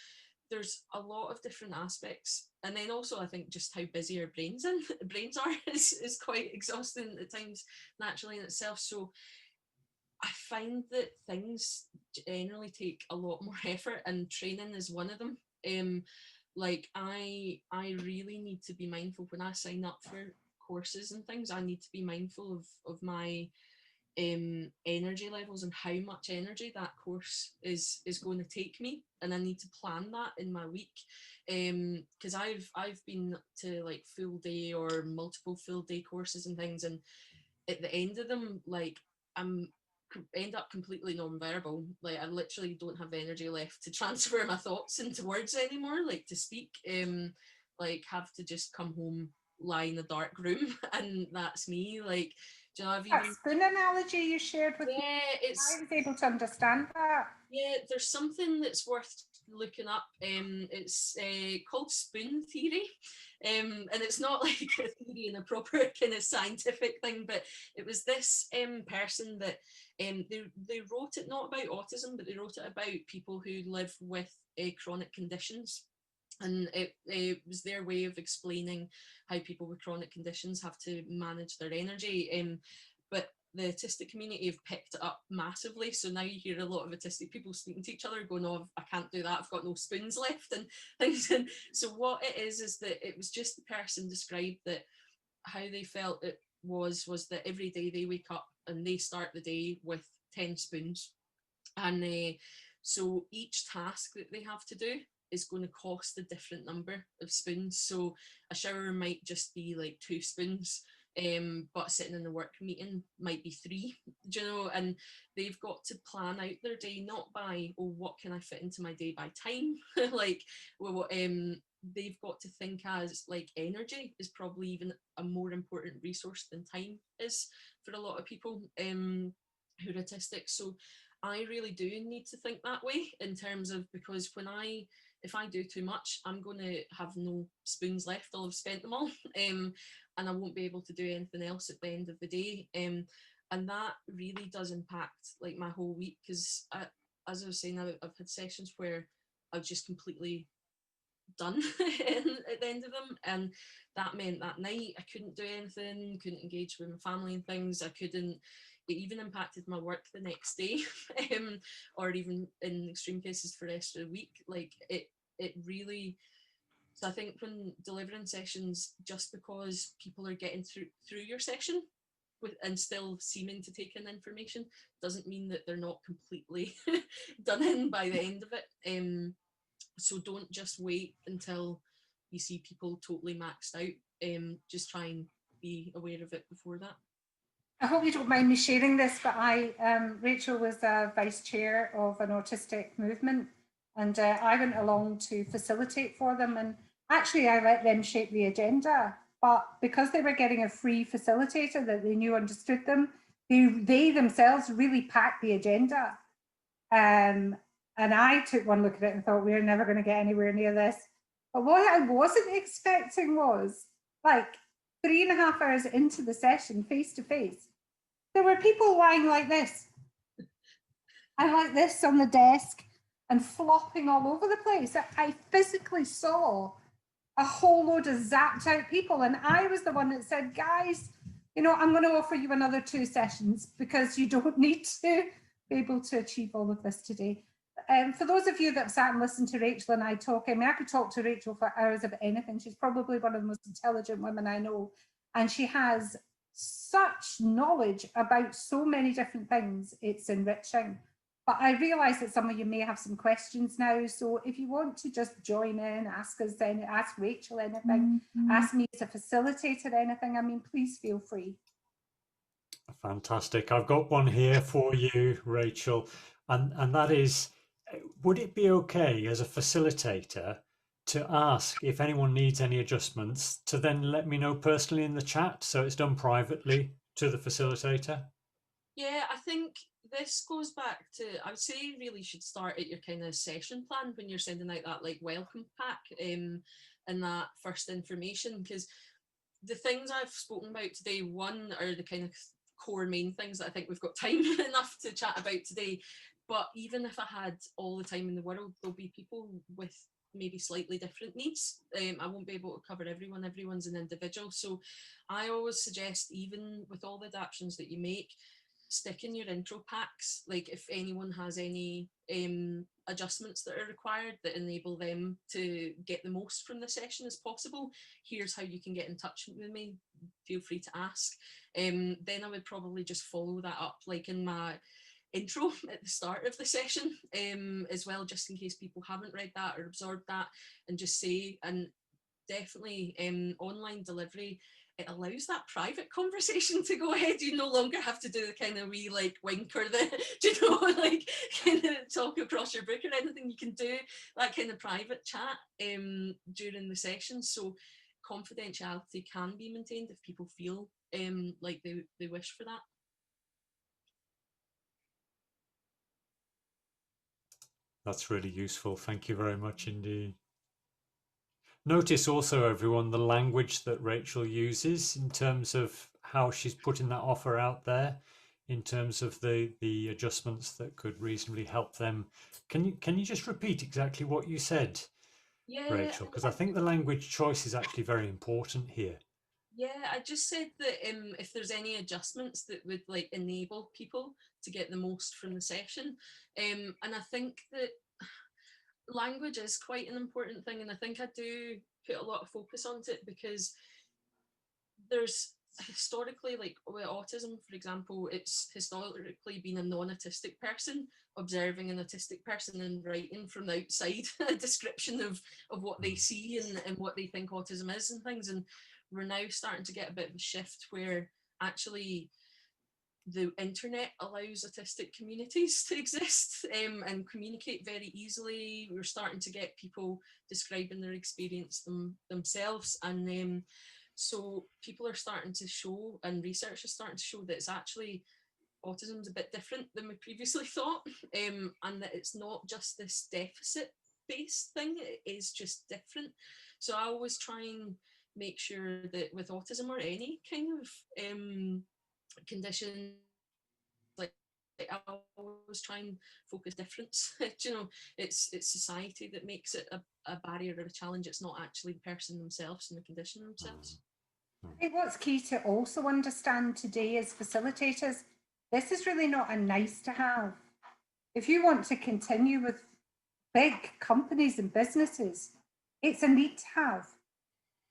there's a lot of different aspects, and then also I think just how busy our brains are is quite exhausting at times naturally in itself. So I find that things generally take a lot more effort, and training is one of them. Like I really need to be mindful when I sign up for courses and things. I need to be mindful of my energy levels and how much energy that course is going to take me, and I need to plan that in my week, because I've been to like full day or multiple full day courses and things, and at the end of them, like I'm end up completely non-verbal. Like I literally don't have energy left to transfer my thoughts into words anymore, like to speak. Like have to just come home, lie in a dark room and that's me. Like, do you know, I've That even spoon analogy you shared with me, it's I was able to understand that. yeah, there's something that's worth looking up. It's called spoon theory, and it's not like a theory in a proper kind of scientific thing, but it was this person that they wrote it not about autism, but they wrote it about people who live with chronic conditions. And it was their way of explaining how people with chronic conditions have to manage their energy. But the autistic community have picked it up massively. So now you hear a lot of autistic people speaking to each other going, oh, I can't do that, I've got no spoons left and things. And so what it is that it was just the person described that how they felt it was that every day they wake up and they start the day with 10 spoons. And so each task that they have to do is going to cost a different number of spoons. So a shower might just be like 2 spoons, but sitting in the work meeting might be 3, do you know? And they've got to plan out their day not by, oh, what can I fit into my day by time? Like, well, they've got to think as like energy is probably even a more important resource than time is for a lot of people who are autistic. So I really do need to think that way in terms of, because if I do too much, I'm going to have no spoons left. I'll have spent them all, and I won't be able to do anything else at the end of the day. And that really does impact like my whole week, because as I was saying, I've had sessions where I've just completely done at the end of them, and that meant that night I couldn't do anything, couldn't engage with my family and things. It even impacted my work the next day, or even in extreme cases for the rest of the week. Like it really. So I think when delivering sessions, just because people are getting through your session and still seeming to take in information, doesn't mean that they're not completely done in by the end of it. So don't just wait until you see people totally maxed out. Just try and be aware of it before that. I hope you don't mind me sharing this, but Rachel was a vice chair of an autistic movement, and I went along to facilitate for them. And actually, I let them shape the agenda. But because they were getting a free facilitator that they knew understood them, they themselves really packed the agenda. And I took one look at it and thought, we're never going to get anywhere near this. But what I wasn't expecting was, like, 3.5 hours into the session, face to face, there were people lying like this and like this on the desk and flopping all over the place. I physically saw a whole load of zapped out people, and I was the one that said, guys, you know, I'm going to offer you another 2 sessions because you don't need to be able to achieve all of this today. For those of you that sat and listened to Rachel and I talk, I mean, I could talk to Rachel for hours about anything. She's probably one of the most intelligent women I know, and she has such knowledge about so many different things. It's enriching. But I realise that some of you may have some questions now. So if you want to just join in, ask us then, ask Rachel anything, ask me as a facilitator anything, I mean, please feel free. Fantastic. I've got one here for you, Rachel, and that is, would it be okay as a facilitator to ask if anyone needs any adjustments to then let me know personally in the chat, so it's done privately to the facilitator? Yeah, I think this goes back to, I would say you really should start at your kind of session plan when you're sending out that like welcome pack and that first information, because the things I've spoken about today, one, are the kind of core main things that I think we've got time enough to chat about today. But even if I had all the time in the world, there'll be people with maybe slightly different needs. I won't be able to cover everyone. Everyone's an individual. So I always suggest, even with all the adaptations that you make, stick in your intro packs. Like if anyone has any adjustments that are required that enable them to get the most from the session as possible, here's how you can get in touch with me, feel free to ask. Then I would probably just follow that up like in my intro at the start of the session as well, just in case people haven't read that or absorbed that, and just say, and definitely online delivery, it allows that private conversation to go ahead. You no longer have to do the kind of wee like wink or the, do you know, like kind of talk across your book or anything. You can do that kind of private chat during the session. So confidentiality can be maintained if people feel like they wish for that. That's really useful. Thank you very much indeed. Notice also, everyone, the language that Rachel uses in terms of how she's putting that offer out there, in terms of the adjustments that could reasonably help them. Can you just repeat exactly what you said, Yeah, Rachel? Because I think the language choice is actually very important here. yeah, I just said that if there's any adjustments that would like enable people to get the most from the session, and I think that language is quite an important thing, and I think I do put a lot of focus onto it because there's historically, like with autism, for example, it's historically been a non-autistic person observing an autistic person and writing from the outside a description of what they see and what they think autism is and things. And we're now starting to get a bit of a shift where actually the internet allows autistic communities to exist and communicate very easily. We're starting to get people describing their experience themselves, and so people are starting to show, and research is starting to show, that it's actually, autism is a bit different than we previously thought, and that it's not just this deficit based thing, it is just different. So I always try and make sure that with autism or any kind of condition, like I always try and focus difference. You know, it's society that makes it a barrier or a challenge. It's not actually the person themselves and the condition themselves. I think what's key to also understand today as facilitators, this is really not a nice to have. If you want to continue with big companies and businesses, it's a need to have.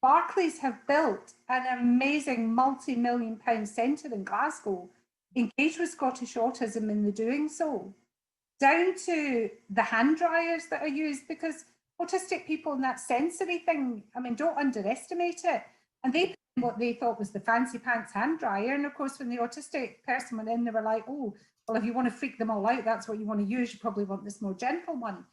Barclays have built an amazing multi-million pound centre in Glasgow, engaged with Scottish Autism in the doing so, down to the hand dryers that are used, because autistic people in that sensory thing, I mean, don't underestimate it. And they put in what they thought was the fancy pants hand dryer. And of course, when the autistic person went in, they were like, oh, well, if you want to freak them all out, that's what you want to use. You probably want this more gentle one.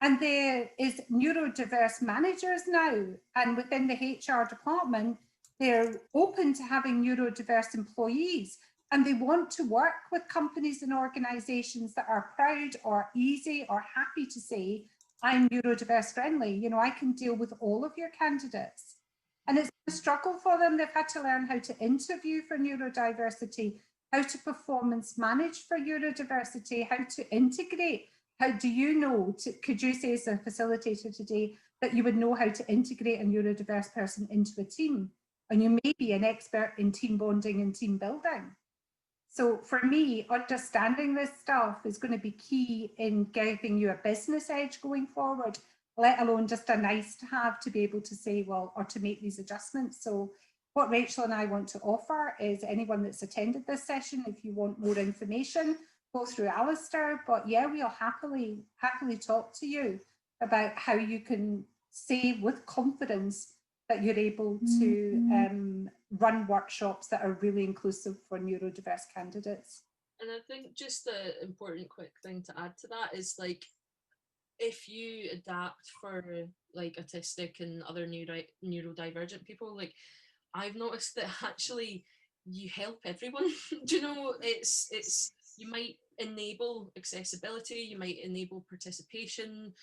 And there is neurodiverse managers now, and within the HR department, they're open to having neurodiverse employees, and they want to work with companies and organizations that are proud or easy or happy to say, I'm neurodiverse friendly. You know, I can deal with all of your candidates. And it's a struggle for them. They've had to learn how to interview for neurodiversity, how to performance manage for neurodiversity, how to integrate. How do you know, could you say as a facilitator today that you would know how to integrate a neurodiverse person into a team? And you may be an expert in team bonding and team building. So for me, understanding this stuff is going to be key in giving you a business edge going forward, let alone just a nice to have to be able to say, well, or to make these adjustments. So what Rachel and I want to offer is anyone that's attended this session, if you want more information, go through Alistair, but yeah, we'll happily talk to you about how you can say with confidence that you're able to run workshops that are really inclusive for neurodiverse candidates. And I think just the important quick thing to add to that is, like, if you adapt for like autistic and other neurodivergent people, like, I've noticed that actually you help everyone. Do you know, it's you might enable accessibility, you might enable participation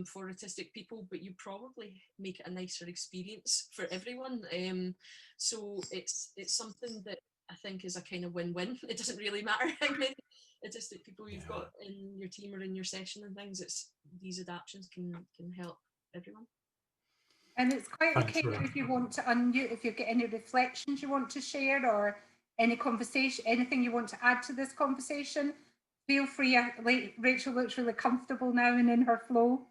for autistic people, but you probably make it a nicer experience for everyone. So it's something that I think is a kind of win-win. It doesn't really matter how many autistic people you've got in your team or in your session and things. It's these adaptations can help everyone. And it's quite okay if you want to unmute, if you've got any reflections you want to share or any conversation, anything you want to add to this conversation, feel free. Like Rachel looks really comfortable now and in her flow.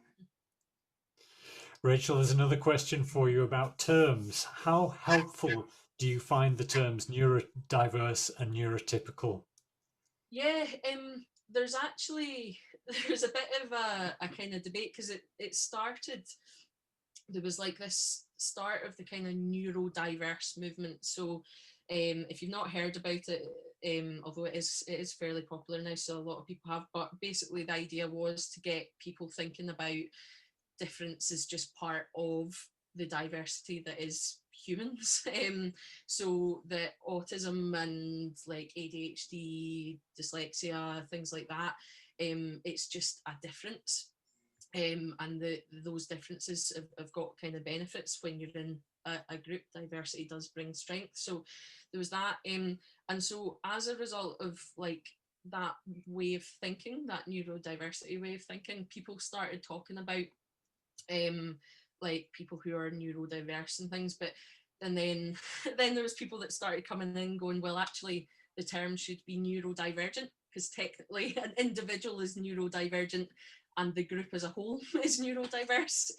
Rachel, there's another question for you about terms. How helpful do you find the terms neurodiverse and neurotypical? Yeah, there's a bit of a kind of debate, because it started, there was like this start of the kind of neurodiverse movement. So if you've not heard about it, although it is fairly popular now, so a lot of people have, but basically the idea was to get people thinking about difference is just part of the diversity that is humans. So that autism and like ADHD, dyslexia, things like that, it's just a difference. And those differences have got kind of benefits when you're in a group. Diversity does bring strength. So there was that. And so as a result of like that way of thinking, that neurodiversity way of thinking, people started talking about like people who are neurodiverse and things, but and then there was people that started coming in going, well, actually the term should be neurodivergent, because technically an individual is neurodivergent and the group as a whole is neurodiverse.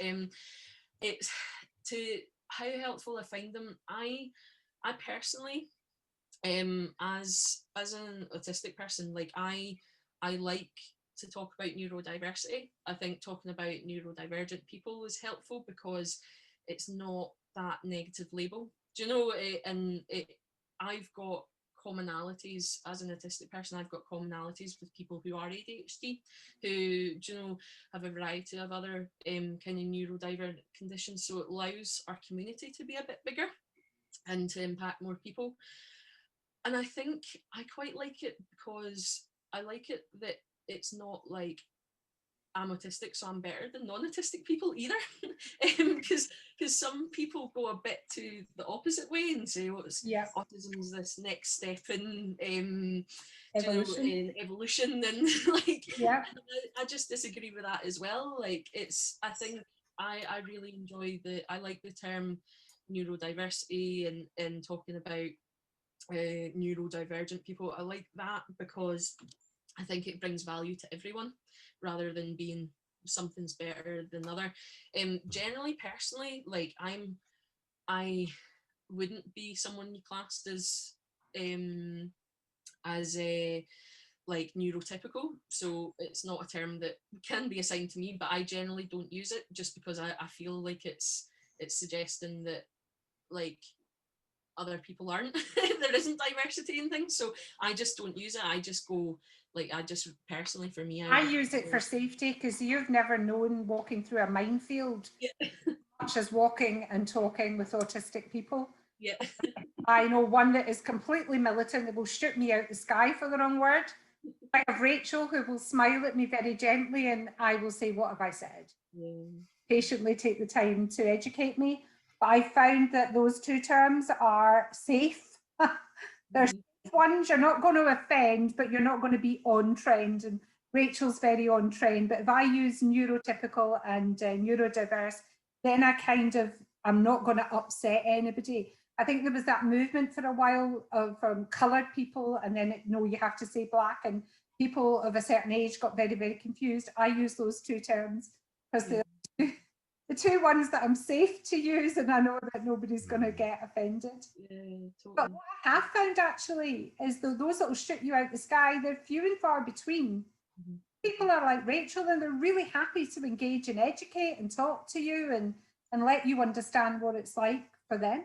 It's to how helpful I find them. I personally, as an autistic person, like I like to talk about neurodiversity. I think talking about neurodivergent people is helpful because it's not that negative label. Do you know, I've got commonalities as an autistic person. I've got commonalities with people who are ADHD, who, do you know, have a variety of other kind of neurodivergent conditions. So it allows our community to be a bit bigger and to impact more people. And I think I quite like it because I like it that it's not like I'm autistic, so I'm better than non-autistic people either. Because some people go a bit to the opposite way and say, "Oh, autism is this next step in evolution, in evolution," and like, I just disagree with that as well. Like, I think I really enjoy I like the term neurodiversity and talking about neurodivergent people. I like that because I think it brings value to everyone rather than being something's better than the other. Generally, personally, like I wouldn't be someone you classed as a like neurotypical, so it's not a term that can be assigned to me, but I generally don't use it just because I feel like it's suggesting that like other people aren't. There isn't diversity in things, so I just don't use it. I just go like, I just personally, for me, I use it for safety, because you've never known walking through a minefield much as walking and talking with autistic people. Yeah. I know one that is completely militant, that will shoot me out the sky for the wrong word. I have Rachel, who will smile at me very gently, and I will say, "What have I said?" Patiently take the time to educate me. But I found that those two terms are safe. They're safe ones. You're not going to offend, but you're not going to be on trend. And Rachel's very on trend. But if I use neurotypical and neurodiverse, then I'm not going to upset anybody. I think there was that movement for a while from coloured people, and then you have to say black, and people of a certain age got very, very confused. I use those two terms because the two ones that I'm safe to use, and I know that nobody's going to get offended. Yeah, totally. But what I have found actually is those that will shoot you out the sky, they're few and far between. People are like Rachel, and they're really happy to engage and educate and talk to you and let you understand what it's like for them.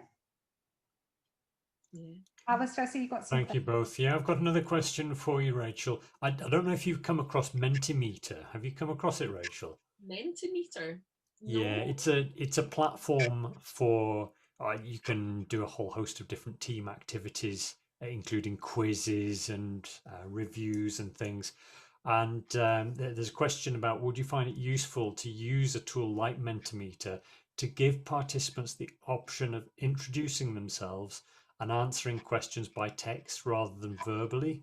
Yeah. Alistair, I see you got something. Thank you both. Yeah, I've got another question for you, Rachel. I don't know if you've come across Mentimeter. Have you come across it, Rachel? Mentimeter? No. Yeah, it's a platform for you can do a whole host of different team activities, including quizzes and reviews and things. And there's a question about, would you find it useful to use a tool like Mentimeter to give participants the option of introducing themselves and answering questions by text rather than verbally?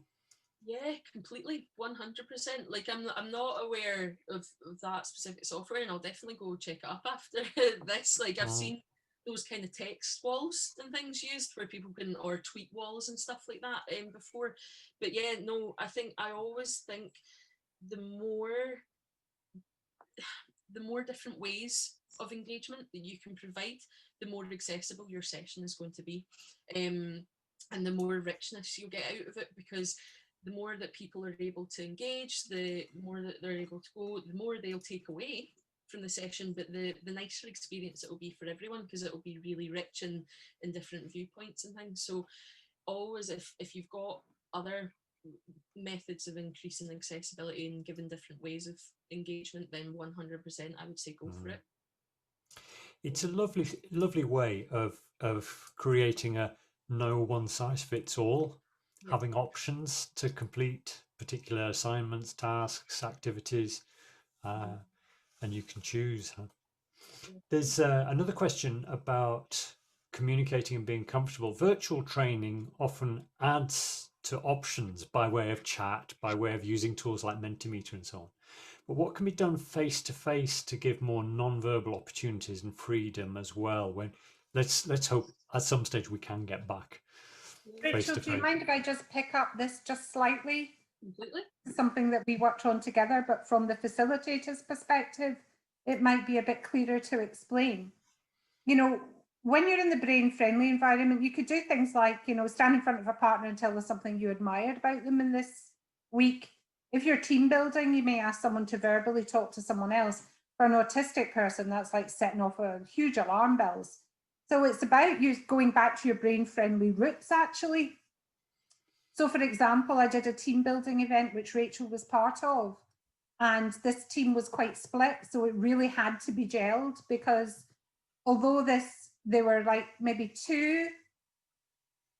Yeah, completely, 100%. Like I'm not aware of that specific software, and I'll definitely go check it up after this. Like I've seen those kind of text walls and things used where people can, or tweet walls and stuff like that before. But yeah, no, I always think the more different ways of engagement that you can provide, the more accessible your session is going to be, and the more richness you'll get out of it, because the more that people are able to engage, the more that they're able to go, the more they'll take away from the session, but the nicer experience it will be for everyone, because it will be really rich in different viewpoints and things. So always, if you've got other methods of increasing accessibility and giving different ways of engagement, then 100% I would say go for it. It's a lovely way of creating a no one size fits all, having options to complete particular assignments, tasks, activities, and you can choose. There's another question about communicating and being comfortable. Virtual training often adds to options by way of chat, by way of using tools like Mentimeter and so on. But what can be done face to face to give more non-verbal opportunities and freedom as well? When let's hope at some stage we can get back face Rachel, to do you face. mind if I just pick up this just slightly? Completely. Something that we worked on together, but from the facilitator's perspective, it might be a bit clearer to explain. You know, when you're in the brain-friendly environment, you could do things like, you know, stand in front of a partner and tell them something you admired about them in this week. If you're team building, you may ask someone to verbally talk to someone else. For an autistic person, that's like setting off a huge alarm bells. So it's about you going back to your brain-friendly roots, actually. So for example, I did a team building event, which Rachel was part of, and this team was quite split. So it really had to be gelled, because although there were like maybe two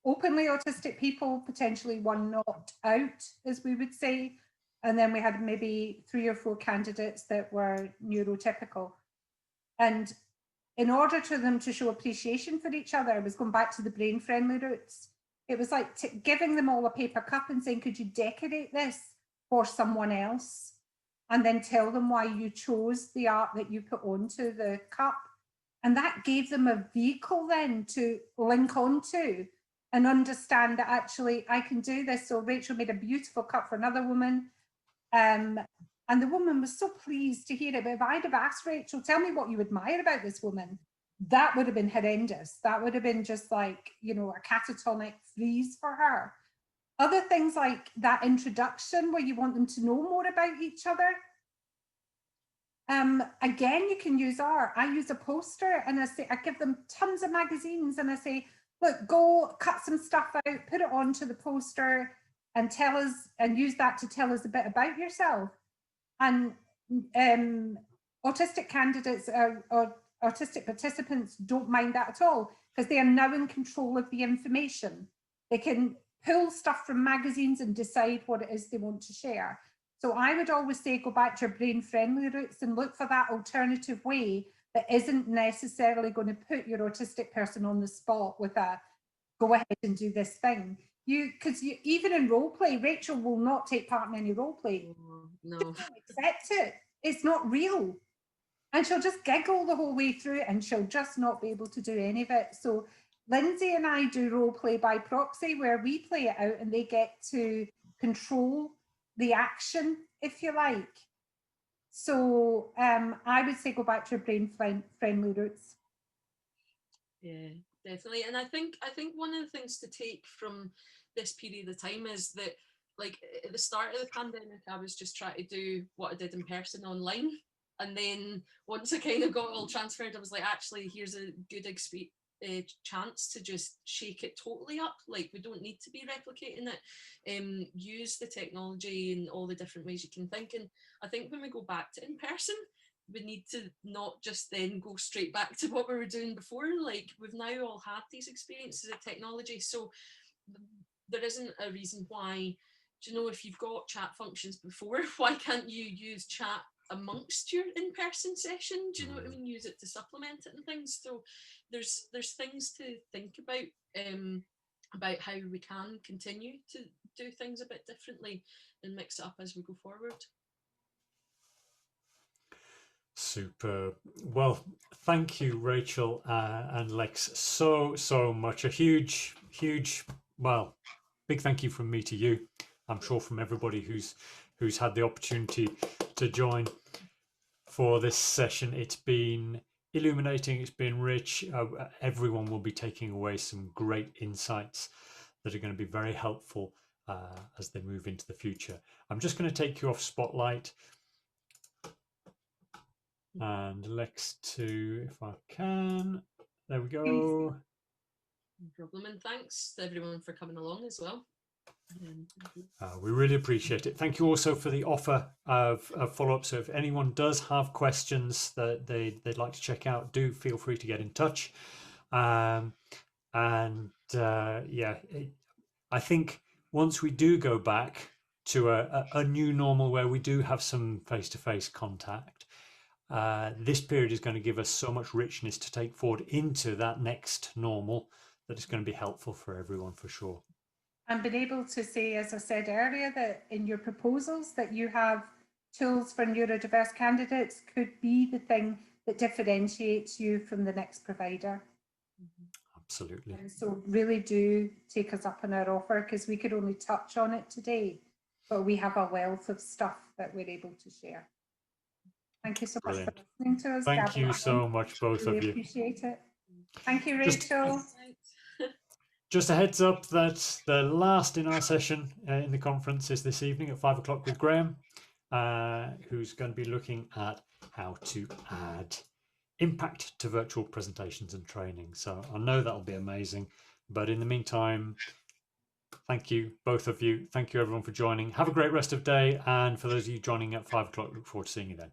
openly autistic people, potentially one not out, as we would say, and then we had maybe 3 or 4 candidates that were neurotypical. And in order for them to show appreciation for each other, I was going back to the brain-friendly roots. It was like giving them all a paper cup and saying, could you decorate this for someone else? And then tell them why you chose the art that you put onto the cup. And that gave them a vehicle then to link onto and understand that actually I can do this. So Rachel made a beautiful cup for another woman. And the woman was so pleased to hear it. But if I'd have asked Rachel, tell me what you admire about this woman, that would have been horrendous. That would have been just like, you know, a catatonic freeze for her. Other things like that introduction where you want them to know more about each other. Again, you can use art. I use a poster and I give them tons of magazines and I say, look, go cut some stuff out, put it onto the poster and tell us, and use that to tell us a bit about yourself. And autistic candidates or autistic participants don't mind that at all, because they are now in control of the information. They can pull stuff from magazines and decide what it is they want to share. So I would always say, go back to your brain-friendly roots and look for that alternative way that isn't necessarily going to put your autistic person on the spot with a, go ahead and do this thing. Because even in role play, Rachel will not take part in any role play. No. She won't accept it. It's not real. And she'll just giggle the whole way through and she'll just not be able to do any of it. So Lindsay and I do role play by proxy, where we play it out and they get to control the action, if you like. So I would say go back to your brain-friendly roots. Yeah, definitely. And I think one of the things to take from this period of time is that, like, at the start of the pandemic, I was just trying to do what I did in person online. And then once I kind of got all transferred, I was like, actually, here's a good chance to just shake it totally up. Like, we don't need to be replicating it. Use the technology in all the different ways you can think. And I think when we go back to in person, we need to not just then go straight back to what we were doing before. Like, we've now all had these experiences of technology, so there isn't a reason why, do you know, if you've got chat functions before, why can't you use chat amongst your in-person session? Do you know what I mean? Use it to supplement it and things. So there's things to think about how we can continue to do things a bit differently and mix it up as we go forward. Super. Well, thank you, Rachel and Lex, so much. A huge, well, big thank you from me to you. I'm sure from everybody who's had the opportunity to join for this session. It's been illuminating. It's been rich. Everyone will be taking away some great insights that are going to be very helpful as they move into the future. I'm just going to take you off spotlight. And Lex too, if I can. There we go. No problem, and thanks to everyone for coming along as well. We really appreciate it. Thank you also for the offer of follow-up. So if anyone does have questions that they'd like to check out, do feel free to get in touch. Yeah, I think once we do go back to a new normal where we do have some face-to-face contact, this period is going to give us so much richness to take forward into that next normal that it's going to be helpful for everyone, for sure. And been able to say, as I said earlier, that in your proposals that you have tools for neurodiverse candidates could be the thing that differentiates you from the next provider. Absolutely. And so really do take us up on our offer, because we could only touch on it today, but we have a wealth of stuff that we're able to share. Thank you so much for listening to us. Thank you so much, both of you. Appreciate it. Thank you, Rachel. Just a heads up that the last in our session in the conference is this evening at 5 o'clock with Graham, who's going to be looking at how to add impact to virtual presentations and training. So I know that'll be amazing. But in the meantime, thank you, both of you. Thank you, everyone, for joining. Have a great rest of the day. And for those of you joining at 5 o'clock, look forward to seeing you then.